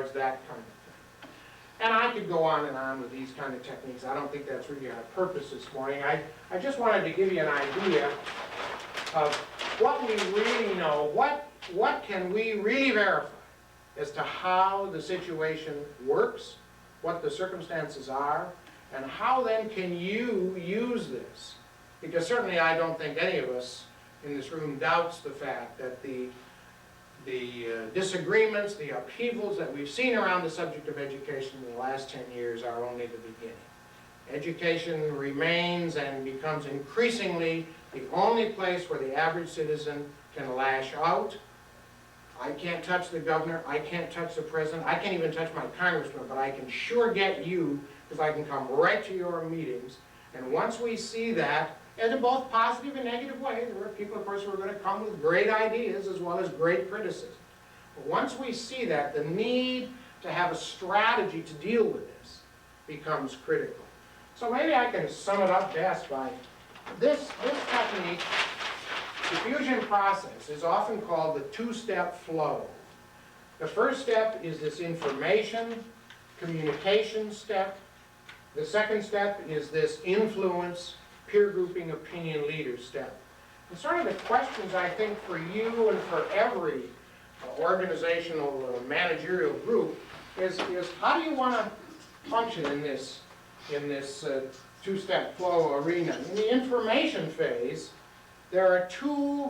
towards that kind of thing. And I could go on with these kind of techniques. I don't think that's really our purpose this morning. I just wanted to give you an idea of what we really know, what can we really verify as to how the situation works, what the circumstances are, and how then can you use this? Because certainly I don't think any of us in this room doubts the fact that the disagreements, the upheavals that we've seen around the subject of education in the last 10 years are only the beginning. Education remains and becomes increasingly the only place where the average citizen can lash out. I can't touch the governor, I can't touch the president, I can't even touch my congressman, but I can sure get you because I can come right to your meetings. And once we see that, and in both positive and negative ways, there are people, of course, who are going to come with great ideas as well as great criticism. But once we see that, the need to have a strategy to deal with this becomes critical. So maybe I can sum it up best by this technique. Diffusion process is often called the two-step flow. The first step is this information, communication step. The second step is this influence, peer grouping, opinion leader step. And sort of the questions, I think, for you and for every organizational managerial group is how do you want to function in this two-step flow arena? In the information phase, there are two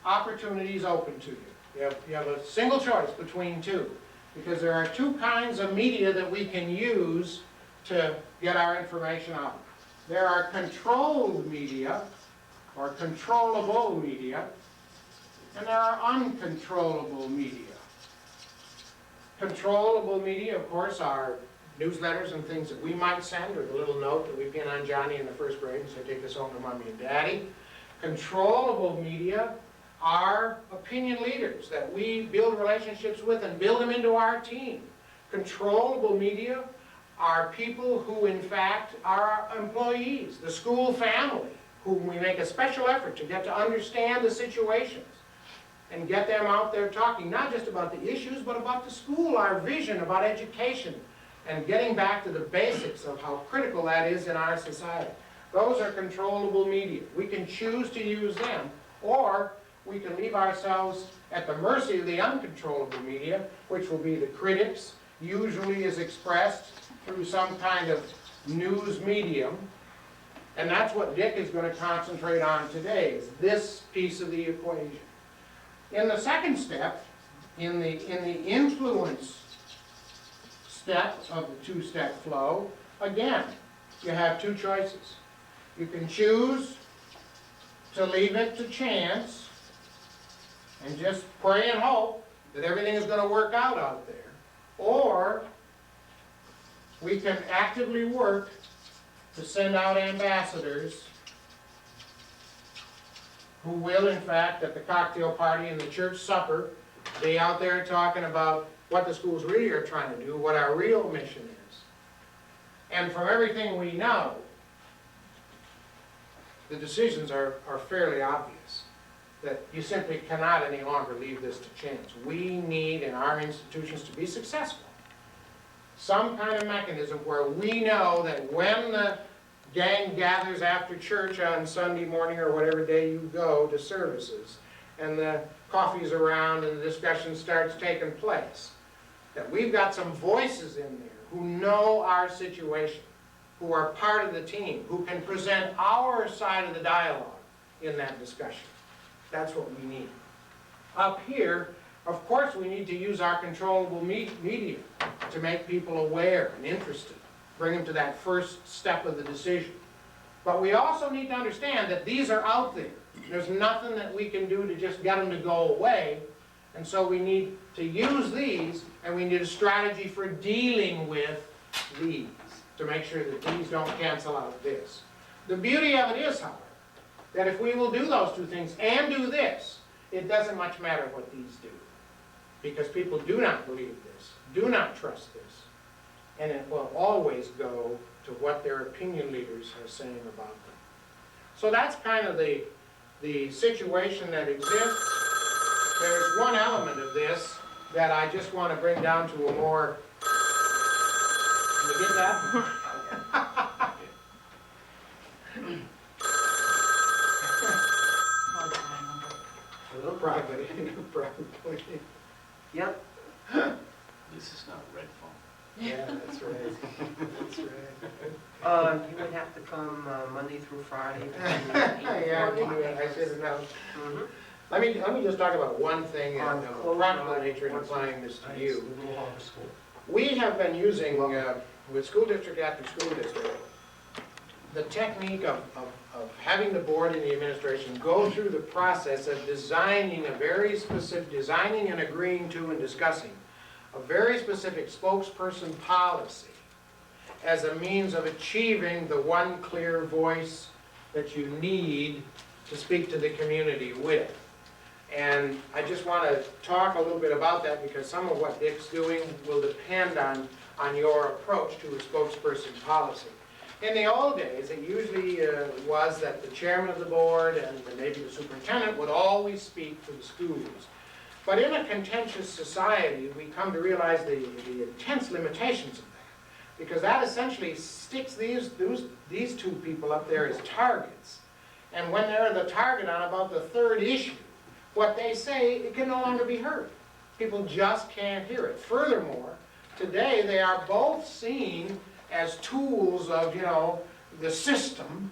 opportunities open to you. You have a single choice between two, because there are two kinds of media that we can use to get our information out. There are controlled media, or controllable media, and there are uncontrollable media. Controllable media, of course, are newsletters and things that we might send, or the little note that we pin on Johnny in the first grade and say, take this home to Mommy and Daddy. Controllable media are opinion leaders that we build relationships with and build them into our team. Controllable media are people who, in fact, are our employees, the school family, whom we make a special effort to get to understand the situations and get them out there talking, not just about the issues, but about the school, our vision about education, and getting back to the basics of how critical that is in our society. Those are controllable media. We can choose to use them, or we can leave ourselves at the mercy of the uncontrollable media, which will be the critics, usually is expressed through some kind of news medium. And that's what Dick is going to concentrate on today, is this piece of the equation. In the second step, in the influence step of the two-step flow, again, you have two choices. You can choose to leave it to chance and just pray and hope that everything is going to work out there. Or we can actively work to send out ambassadors who will, in fact, at the cocktail party and the church supper, be out there talking about what the schools really are trying to do, what our real mission is. And from everything we know, the decisions are fairly obvious, that you simply cannot any longer leave this to chance. We need, in our institutions, to be successful, some kind of mechanism where we know that when the gang gathers after church on Sunday morning or whatever day you go to services, and the coffee's around and the discussion starts taking place, that we've got some voices in there who know our situation, who are part of the team, who can present our side of the dialogue in that discussion. That's what we need. Up here, of course, we need to use our controllable media to make people aware and interested, bring them to that first step of the decision. But we also need to understand that these are out there. There's nothing that we can do to just get them to go away, and so we need to use these, and we need a strategy for dealing with these, to make sure that these don't cancel out this. The beauty of it is, however, that if we will do those two things and do this, it doesn't much matter what these do. Because people do not believe this, do not trust this, and it will always go to what their opinion leaders are saying about them. So that's kind of the situation that exists. There's one element of this that I just want to bring down to a more, can you get that? A little private, probably. Yep. This is not a red phone. Yeah, that's right, that's right. You would have to come Monday through Friday. Yeah, I should have known. Mhm. Let me just talk about one thing On of a close practical line, nature in once applying this to Nice, you. the little harbor school. We have been using, with school district after school district, the technique of having the board and the administration go through the process of designing a very specific, designing and agreeing to and discussing a very specific spokesperson policy as a means of achieving the one clear voice that you need to speak to the community with. And I just want to talk a little bit about that because some of what Dick's doing will depend on your approach to a spokesperson policy. In the old days, it usually was that the chairman of the board and maybe the superintendent would always speak for the schools. But in a contentious society, we come to realize the intense limitations of that. Because that essentially sticks these two people up there as targets. And when they're the target on about the third issue, what they say, it can no longer be heard. People just can't hear it. Furthermore, today they are both seen as tools of, the system,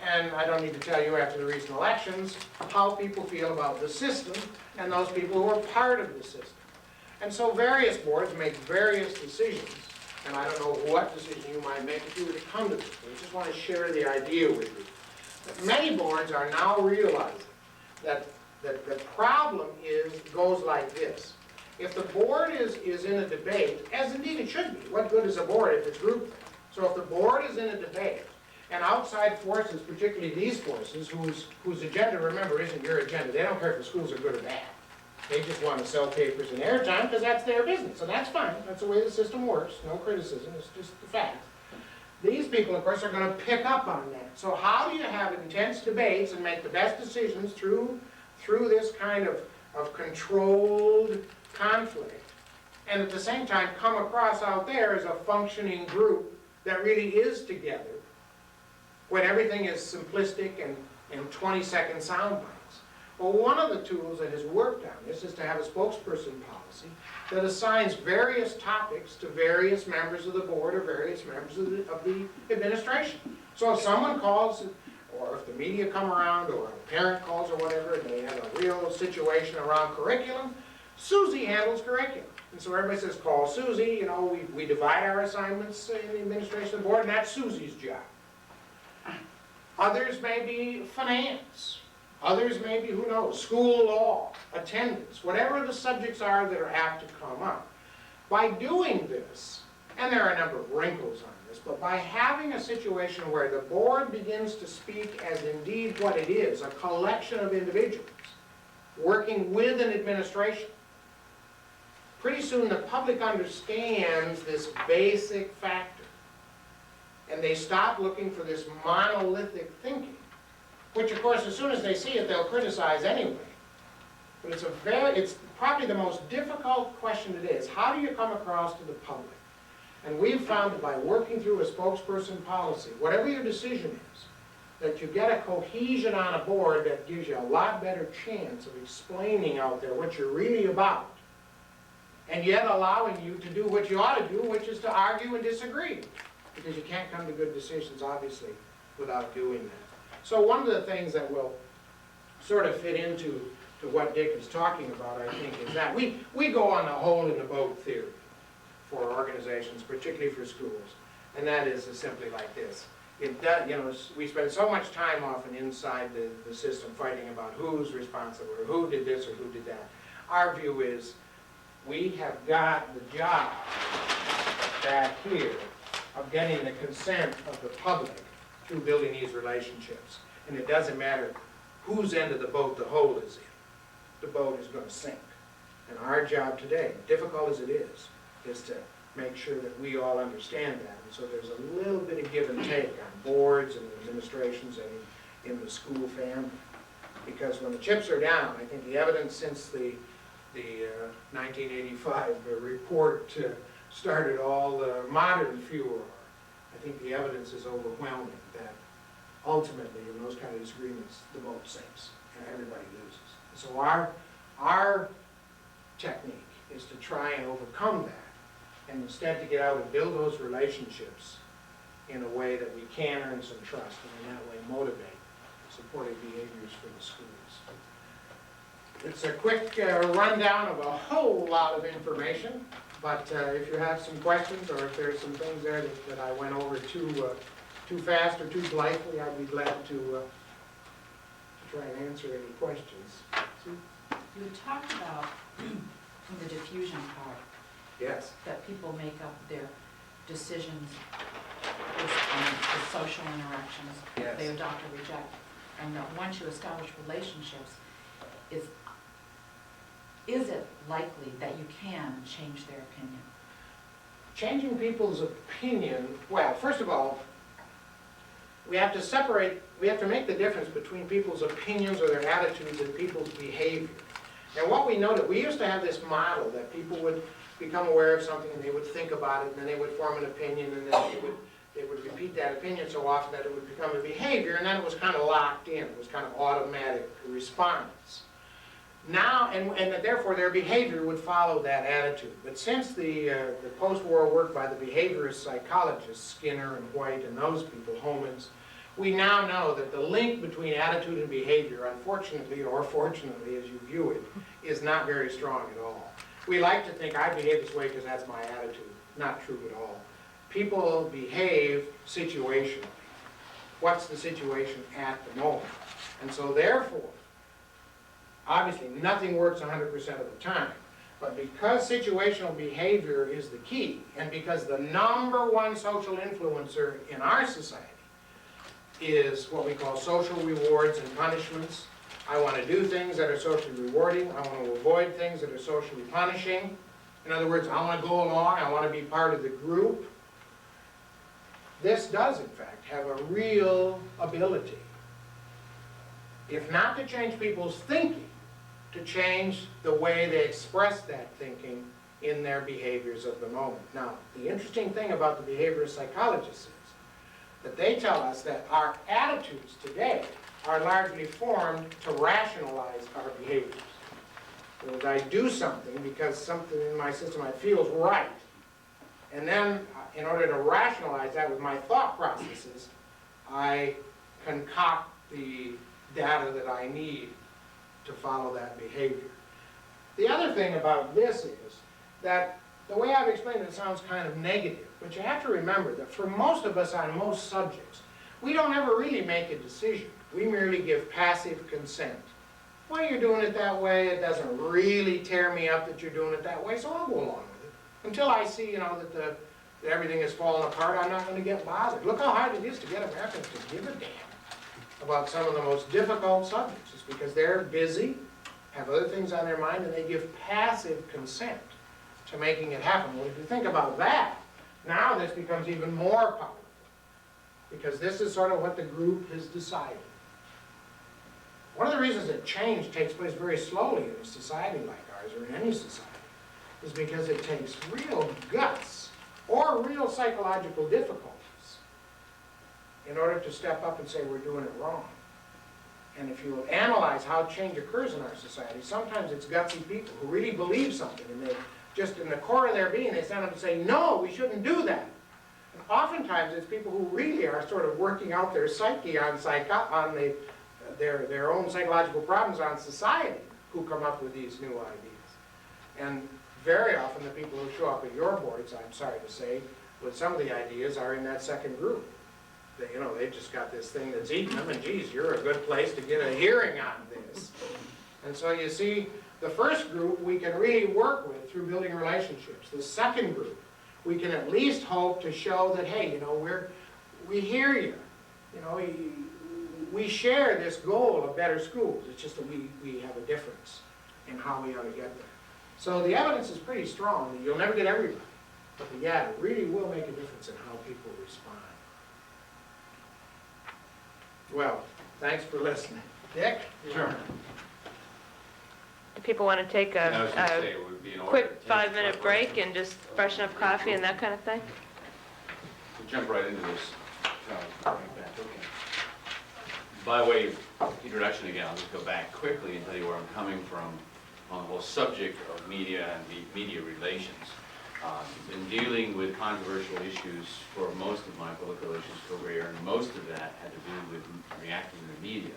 and I don't need to tell you after the recent elections how people feel about the system and those people who are part of the system. And so various boards make various decisions, and I don't know what decision you might make if you were to come to this, but I just want to share the idea with you. That many boards are now realizing that the problem goes like this. If the board is in a debate, as indeed it should be, what good is a board if it's groupthink? So if the board is in a debate, and outside forces, particularly these forces, whose agenda, remember, isn't your agenda. They don't care if the schools are good or bad. They just want to sell papers and airtime because that's their business, and that's fine. That's the way the system works. No criticism, it's just the fact. These people, of course, are going to pick up on that. So how do you have intense debates and make the best decisions through this kind of controlled conflict, and at the same time come across out there as a functioning group that really is together when everything is simplistic and 20-second sound bites? Well, one of the tools that has worked on this is to have a spokesperson policy that assigns various topics to various members of the board or various members of the administration. So if someone calls, or if the media come around, or a parent calls or whatever, and they have a real situation around curriculum, Susie handles curriculum. And so everybody says, call Susie, we divide our assignments in the administration of the board, and that's Susie's job. Others may be finance. Others may be, who knows, school law, attendance, whatever the subjects are that are apt to come up. By doing this, and there are a number of wrinkles on this, but by having a situation where the board begins to speak as indeed what it is, a collection of individuals working with an administration, pretty soon the public understands this basic factor, and they stop looking for this monolithic thinking, which of course as soon as they see it they'll criticize anyway. But it's probably the most difficult question it is. How do you come across to the public? And we've found that by working through a spokesperson policy, whatever your decision is, that you get a cohesion on a board that gives you a lot better chance of explaining out there what you're really about, and yet allowing you to do what you ought to do, which is to argue and disagree. Because you can't come to good decisions, obviously, without doing that. So one of the things that will sort of fit into what Dick is talking about, I think, is that we go on the hole in the boat theory for organizations, particularly for schools. And that is simply like this. It does, we spend so much time often inside the system fighting about who's responsible, or who did this, or who did that. Our view is, we have got the job back here of getting the consent of the public through building these relationships. And it doesn't matter whose end of the boat the hole is in. The boat is going to sink. And our job today, difficult as it is to make sure that we all understand that. And so there's a little bit of give and take on boards and administrations and in the school family. Because when the chips are down, I think the evidence since the the 1985 report started all the modern furor. I think the evidence is overwhelming that ultimately in those kind of disagreements, the boat sinks and everybody loses. So our technique is to try and overcome that, and instead to get out and build those relationships in a way that we can earn some trust, and in that way motivate supportive behaviors for the schools. It's a quick rundown of a whole lot of information, but if you have some questions, or if there's some things there that I went over too fast or too blithely, I'd be glad to try and answer any questions. You talked about the diffusion part, Yes. that people make up their decisions based on the social interactions Yes. they adopt or reject, and that once you establish relationships, is it likely that you can change their opinion? Changing people's opinion, well, first of all, we have to make the difference between people's opinions or their attitudes and people's behavior. And what we noted, we used to have this model that people would become aware of something and they would think about it, and then they would form an opinion, and then they would repeat that opinion so often that it would become a behavior, and then it was kind of locked in. It was kind of automatic response. Now, and that therefore their behavior would follow that attitude. But since the post-war work by the behaviorist psychologists, Skinner and White and those people, Homans, we now know that the link between attitude and behavior, unfortunately or fortunately as you view it, is not very strong at all. We like to think I behave this way because that's my attitude. Not true at all. People behave situationally. What's the situation at the moment? And so therefore, obviously, nothing works 100% of the time, but because situational behavior is the key, and because the #1 social influencer in our society is what we call social rewards and punishments. I want to do things that are socially rewarding. I want to avoid things that are socially punishing. In other words, I want to go along. I want to be part of the group. This does, in fact, have a real ability, if not to change people's thinking, to change the way they express that thinking in their behaviors of the moment. Now, the interesting thing about the behaviorist psychologists is that they tell us that our attitudes today are largely formed to rationalize our behaviors. That I do something because something in my system I feel is right. And then, in order to rationalize that with my thought processes, I concoct the data that I need to follow that behavior. The other thing about this is that the way I've explained it sounds kind of negative, but you have to remember that for most of us on most subjects, we don't ever really make a decision. We merely give passive consent. Well, you're doing it that way, it doesn't really tear me up that you're doing it that way, so I'll go along with it. Until I see, that everything is falling apart, I'm not going to get bothered. Look how hard it is to get Americans to give a damn about some of the most difficult subjects. It's because they're busy, have other things on their mind, and they give passive consent to making it happen. Well, if you think about that, now this becomes even more powerful, because this is sort of what the group has decided. One of the reasons that change takes place very slowly in a society like ours, or in any society, is because it takes real guts or real psychological difficulties in order to step up and say we're doing it wrong. And if you analyze how change occurs in our society, sometimes it's gutsy people who really believe something, and they just in the core of their being, they stand up and say, no, we shouldn't do that. And oftentimes it's people who really are sort of working out their psyche on their own psychological problems on society who come up with these new ideas. And very often the people who show up at your boards, I'm sorry to say, with some of the ideas are in that second group. They've just got this thing that's eating them, and geez, you're a good place to get a hearing on this. And so you see, the first group we can really work with through building relationships. The second group, we can at least hope to show that, hey, we hear you. We share this goal of better schools. It's just that we have a difference in how we ought to get there. So the evidence is pretty strong. You'll never get everybody. But yeah, it really will make a difference in how people respond. Well, thanks for listening. Dick? Sure. if people want to take I was gonna say, a it would be in order. quick to take 5-minute the break and just freshen up coffee and that kind of thing? We'll jump right into this. Charles, right back, okay. By way of introduction again, I'll just go back quickly and tell you where I'm coming from on the whole subject of media and media relations. I've been dealing with controversial issues for most of my public relations career, and most of that had to do with reacting to the media.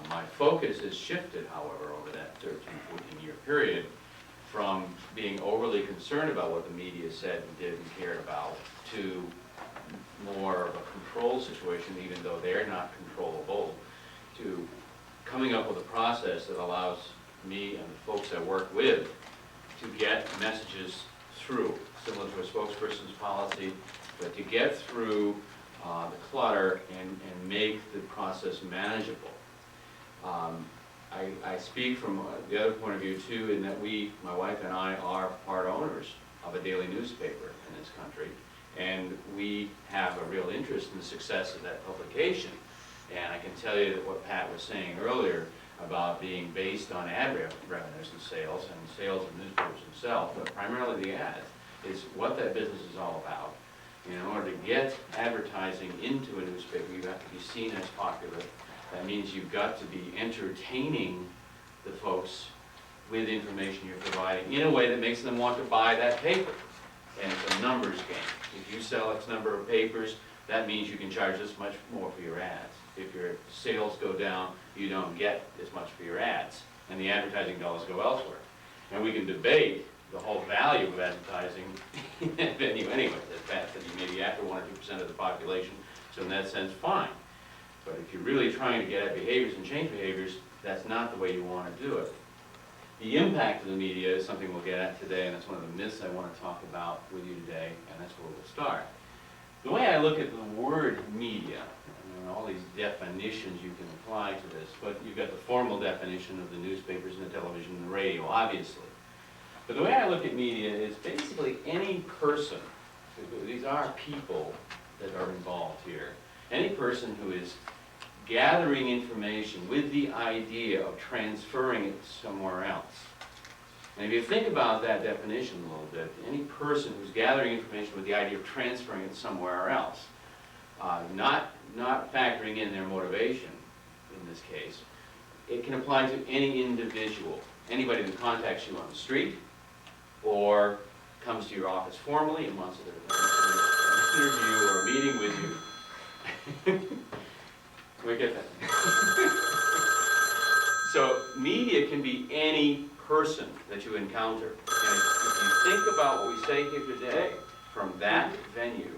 My focus has shifted, however, over that 13, 14-year period from being overly concerned about what the media said and did and cared about to more of a control situation, even though they're not controllable, to coming up with a process that allows me and the folks I work with to get messages through, similar to a spokesperson's policy, but to get through the clutter and make the process manageable. I speak from the other point of view too, in that my wife and I, are part owners of a daily newspaper in this country, and we have a real interest in the success of that publication. And I can tell you that what Pat was saying earlier about being based on ad revenues and sales of newspapers themselves, but primarily the ads, is what that business is all about. In order to get advertising into a newspaper, you have to be seen as popular. That means you've got to be entertaining the folks with information you're providing in a way that makes them want to buy that paper. And it's a numbers game. If you sell X number of papers, that means you can charge this much more for your ads. If your sales go down, you don't get as much for your ads, and the advertising dollars go elsewhere. And we can debate the whole value of advertising in that venue anyway. That's Pat said, you may be after 1 or 2% of the population, so in that sense, fine. But if you're really trying to get at behaviors and change behaviors, that's not the way you want to do it. The impact of the media is something we'll get at today, and that's one of the myths I want to talk about with you today, and that's where we'll start. The way I look at the word media, and all these definitions you can apply to this, but you've got the formal definition of the newspapers and the television and the radio, obviously. But the way I look at media is basically any person, these are people that are involved here, any person who is gathering information with the idea of transferring it somewhere else. And if you think about that definition a little bit, any person who's gathering information with the idea of transferring it somewhere else, not factoring in their motivation in this case, it can apply to any individual, anybody that contacts you on the street or comes to your office formally and wants an interview or a meeting with you. We get that. So media can be any person that you encounter. And if you think about what we say here today from that venue,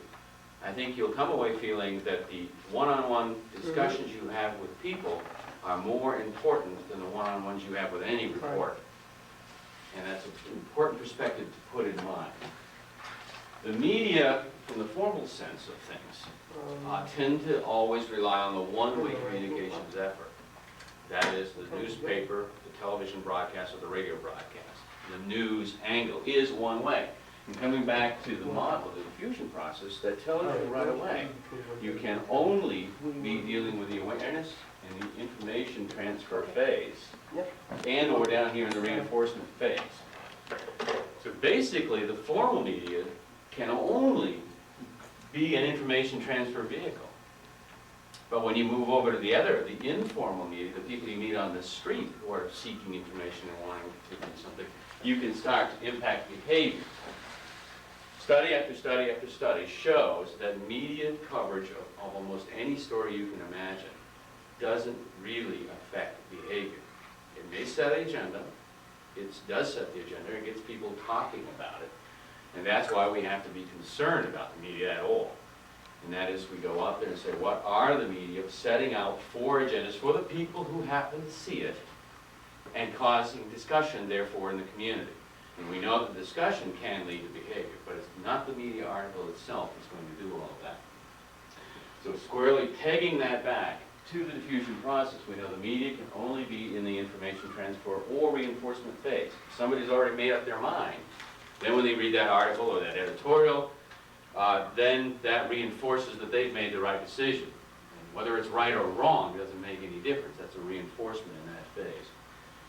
I think you'll come away feeling that the one-on-one discussions you have with people are more important than the one-on-ones you have with any reporter. And that's an important perspective to put in mind. The media, from the formal sense of things, tend to always rely on the one-way communications effort. That is, the newspaper, the television broadcast, or the radio broadcast. The news angle is one way. And coming back to the model, the diffusion process, that tells you right away, you can only be dealing with the awareness and the information transfer phase, and or down here in the reinforcement phase. So basically, the formal media can only be an information transfer vehicle. But when you move over to the informal media, the people you meet on the street who are seeking information and wanting to do something, you can start to impact behavior. Study after study after study shows that media coverage of almost any story you can imagine doesn't really affect behavior. It may set the agenda, it does set the agenda, it gets people talking about it, and that's why we have to be concerned about the media at all. And that is, we go out there and say, what are the media setting out for agendas for the people who happen to see it, and causing discussion, therefore, in the community. And we know that discussion can lead to behavior, but it's not the media article itself that's going to do all of that. So squarely pegging that back to the diffusion process, we know the media can only be in the information transfer or reinforcement phase. If somebody's already made up their mind, then when they read that article or that editorial, then that reinforces that they've made the right decision. And whether it's right or wrong doesn't make any difference. That's a reinforcement in that phase.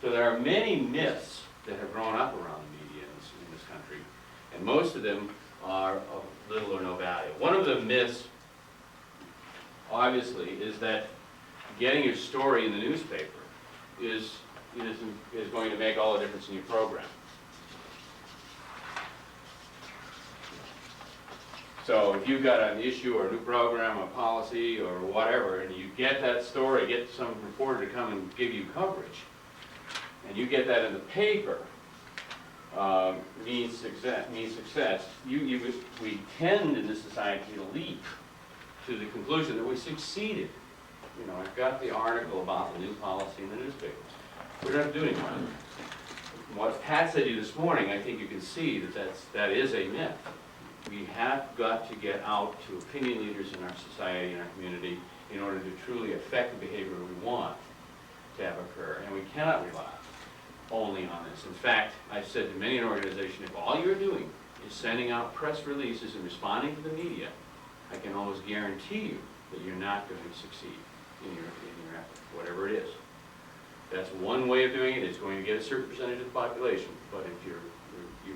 So there are many myths that have grown up around the media in this country, and most of them are of little or no value. One of the myths, obviously, is that getting your story in the newspaper is going to make all the difference in your program. So if you've got an issue or a new program, a policy or whatever, and you get that story, get some reporter to come and give you coverage, and you get that in the paper, means success. We tend in this society to leap to the conclusion that we succeeded. You know, I've got the article about the new policy in the newspaper. We don't have to do anything about it. What Pat said to you this morning, I think you can see that is a myth. We have got to get out to opinion leaders in our society and our community in order to truly affect the behavior we want to have occur. And we cannot rely only on this. In fact, I've said to many an organization, if all you're doing is sending out press releases and responding to the media, I can almost guarantee you that you're not going to succeed in your effort, whatever it is. That's one way of doing it. It's going to get a certain percentage of the population. But if your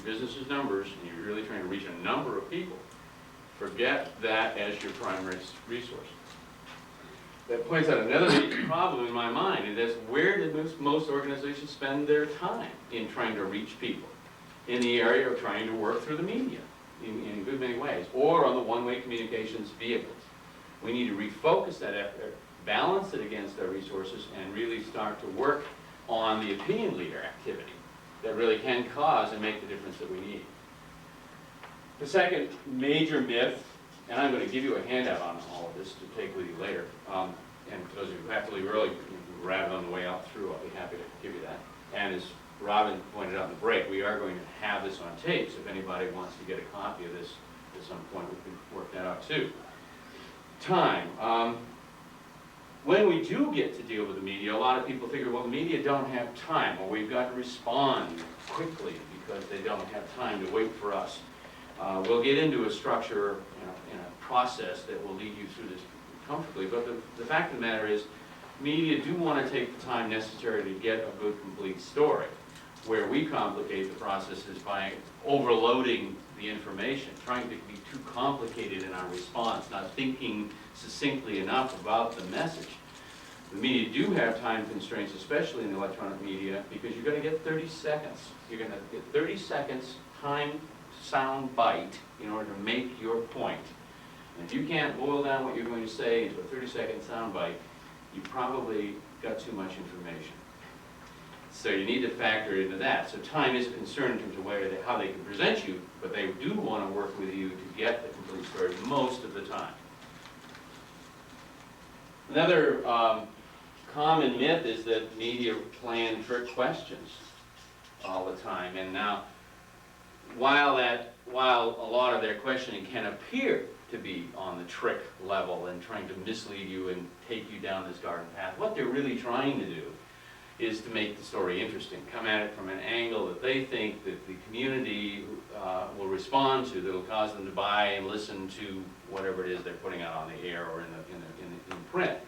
business is numbers and you're really trying to reach a number of people, forget that as your primary resource. That points out another major problem in my mind, and that's where did most organizations spend their time in trying to reach people? In the area of trying to work through the media in a good many ways, or on the one-way communications vehicles. We need to refocus that effort, balance it against our resources, and really start to work on the opinion leader activity that really can cause and make the difference that we need. The second major myth, and I'm going to give you a handout on all of this to take with you later, and for those of you who have to leave early, you can grab it on the way out through, I'll be happy to give you that. And as Robin pointed out in the break, we are going to have this on tape, so if anybody wants to get a copy of this at some point, we can work that out too. Time. When we do get to deal with the media, a lot of people figure, well, the media don't have time, or we've got to respond quickly because they don't have time to wait for us. We'll get into a structure and a process that will lead you through this comfortably, but the fact of the matter is, media do want to take the time necessary to get a good, complete story. Where we complicate the process is by overloading the information, trying to be too complicated in our response, not thinking succinctly enough about the message. The media do have time constraints, especially in the electronic media, because you're going to get 30 seconds. You're going to get 30 seconds time sound bite in order to make your point. And if you can't boil down what you're going to say into a 30-second sound bite, you probably got too much information. So you need to factor into that. So time is a concern in terms of how they can present you, but they do want to work with you to get the complete story most of the time. Another common myth is that media plan trick questions all the time. And now, while a lot of their questioning can appear to be on the trick level and trying to mislead you and take you down this garden path, what they're really trying to do is to make the story interesting, come at it from an angle that they think that the community will respond to, that will cause them to buy and listen to whatever it is they're putting out on the air or in print.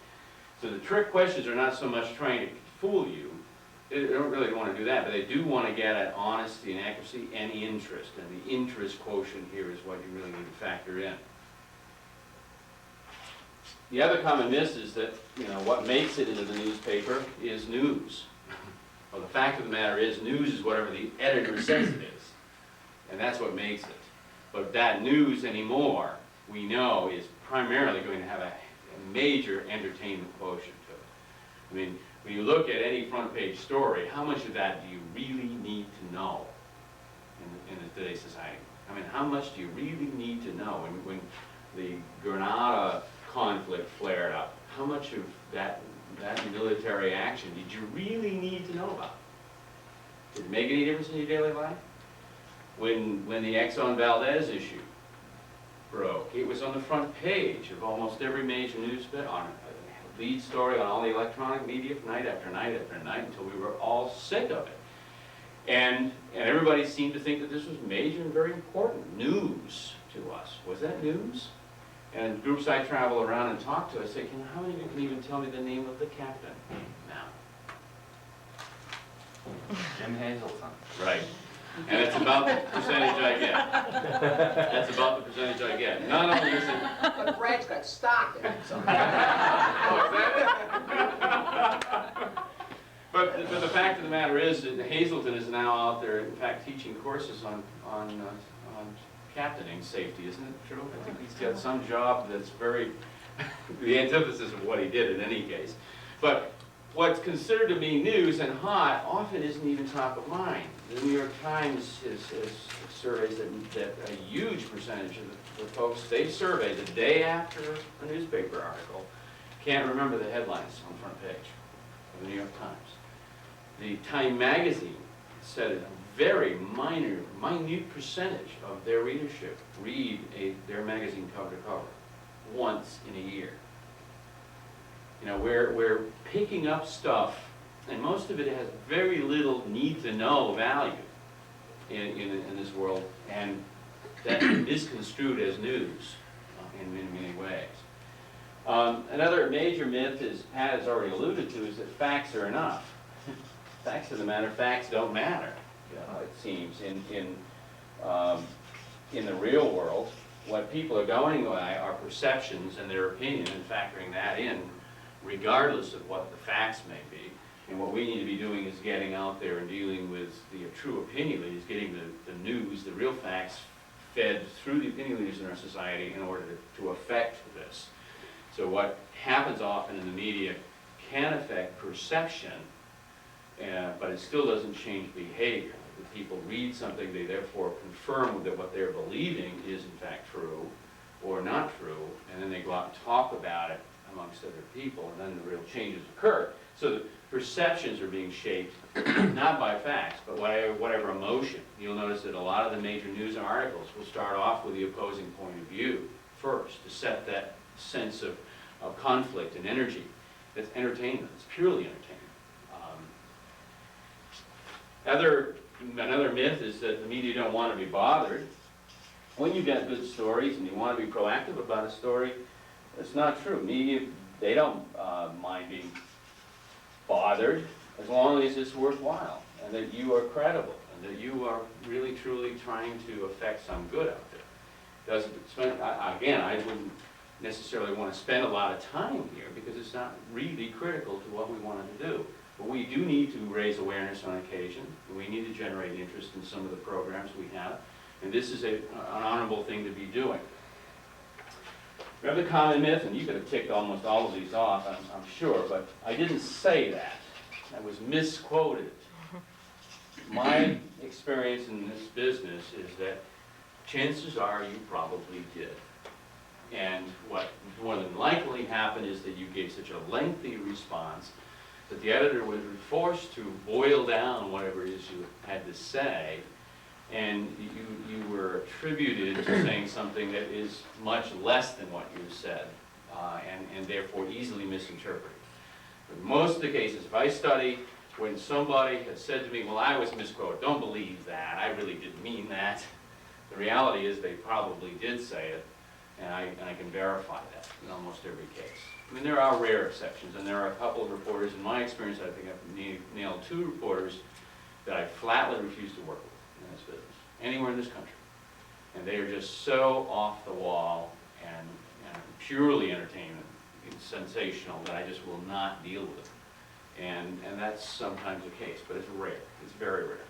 So the trick questions are not so much trying to fool you. They don't really want to do that, but they do want to get at honesty and accuracy and interest. And the interest quotient here is what you really need to factor in. The other common myth is that, what makes it into the newspaper is news. Well, the fact of the matter is, news is whatever the editor says it is. And that's what makes it. But that news anymore, we know, is primarily going to have a major entertainment quotient to it. I mean, when you look at any front page story, how much of that do you really need to know in today's society? I mean, how much do you really need to know? When the Grenada conflict flared up, how much of that military action did you really need to know about? Did it make any difference in your daily life? When the Exxon Valdez issue broke, it was on the front page of almost every major newspaper, on a lead story on all the electronic media night after night after night until we were all sick of it. And everybody seemed to think that this was major and very important news to us. Was that news? And groups I travel around and talk to, I say, how many of you can even tell me the name of the captain now? Jim Hazelton. Right. And that's about the percentage I get. That's about the percentage I get. Not only is it, But Brad's got stock in it, so. but the fact of the matter is that Hazelton is now out there, in fact, teaching courses on captaining safety, isn't it true? I think he's got some job that's very, the antithesis of what he did in any case. But what's considered to be news and hot often isn't even top of mind. The New York Times has surveys that a huge percentage of the folks they survey the day after a newspaper article can't remember the headlines on the front page of the New York Times. The Time magazine said a very minute percentage of their readership read their magazine cover to cover once in a year. You know, we're picking up stuff, and most of it has very little need-to-know value in this world, and that is construed as news in many ways. Another major myth, as Pat has already alluded to, is that facts are enough. Facts of the matter, facts don't matter, you know, it seems. In the real world, what people are going by are perceptions and their opinion, and factoring that in, regardless of what the facts may be. And what we need to be doing is getting out there and dealing with the true opinion leaders, getting the news, the real facts fed through the opinion leaders in our society in order to affect this. So what happens often in the media can affect perception, but it still doesn't change behavior. If people read something, they therefore confirm that what they're believing is in fact true or not true, and then they go out and talk about it amongst other people, and then the real changes occur. So the perceptions are being shaped not by facts, but whatever emotion. You'll notice that a lot of the major news articles will start off with the opposing point of view first, to set that sense of conflict and energy. That's entertainment. It's purely entertainment. Another myth is that the media don't want to be bothered. When you get good stories and you want to be proactive about a story, it's not true. Media, they don't mind being bothered as long as it's worthwhile and that you are credible and that you are really truly trying to affect some good out there. Again, I wouldn't necessarily want to spend a lot of time here because it's not really critical to what we wanted to do. But we do need to raise awareness on occasion. We need to generate interest in some of the programs we have. And this is an honorable thing to be doing. Another common myth, and you could have ticked almost all of these off, I'm sure, but I didn't say that. I was misquoted. My experience in this business is that chances are you probably did. And what more than likely happened is that you gave such a lengthy response that the editor was forced to boil down whatever it is you had to say, and you were attributed to saying something that is much less than what you said, and therefore easily misinterpreted. In most of the cases, if I study when somebody has said to me, well, I was misquoted, don't believe that, I really didn't mean that. The reality is they probably did say it, and I can verify that in almost every case. I mean, there are rare exceptions, and there are a couple of reporters, in my experience, I think I've nailed 2 reporters that I flatly refuse to work with in this business, anywhere in this country. And they are just so off the wall and purely entertainment, sensational, that I just will not deal with it. And that's sometimes the case, but it's rare. It's very rare.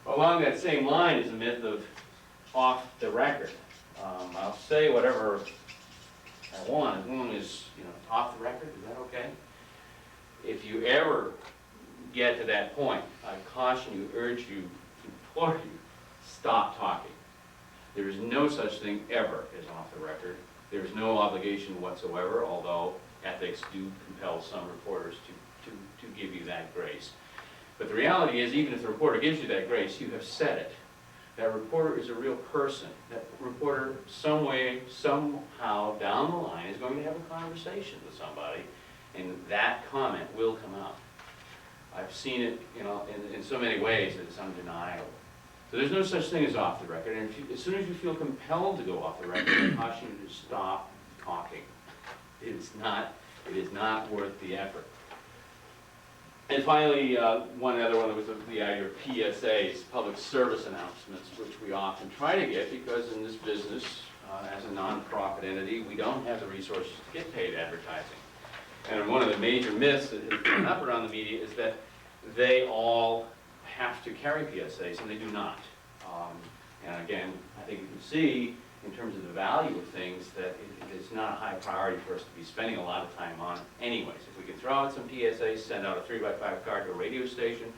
Along that same line is a myth of off the record. I'll say whatever I want, as long as, off the record, is that okay? If you ever get to that point, I caution you, urge you, implore you, stop talking. There is no such thing ever as off the record. There is no obligation whatsoever, although ethics do compel some reporters to give you that grace. But the reality is, even if the reporter gives you that grace, you have said it. That reporter is a real person. That reporter, some way, somehow, down the line, is going to have a conversation with somebody, and that comment will come out. I've seen it, in so many ways that it's undeniable. So there's no such thing as off the record, and as soon as you feel compelled to go off the record, I caution you to stop talking. It is not worth the effort. And finally, one other one was the idea of PSAs, public service announcements, which we often try to get because in this business, as a nonprofit entity, we don't have the resources to get paid advertising. And one of the major myths that has come up around the media is that they all have to carry PSAs, and they do not. And again, I think you can see in terms of the value of things that it's not a high priority for us to be spending a lot of time on anyways. If we can throw out some PSAs, send out a 3x5 card to a radio station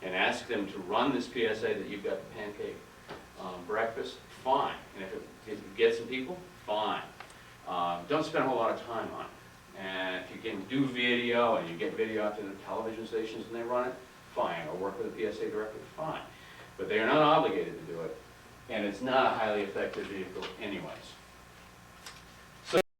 and ask them to run this PSA that you've got the pancake breakfast, fine. And if it gets some people, fine. Don't spend a whole lot of time on it. And if you can do video and you get video out to the television stations and they run it, fine. Or work with the PSA directly, fine. But they are not obligated to do it. And it's not a highly effective vehicle anyways.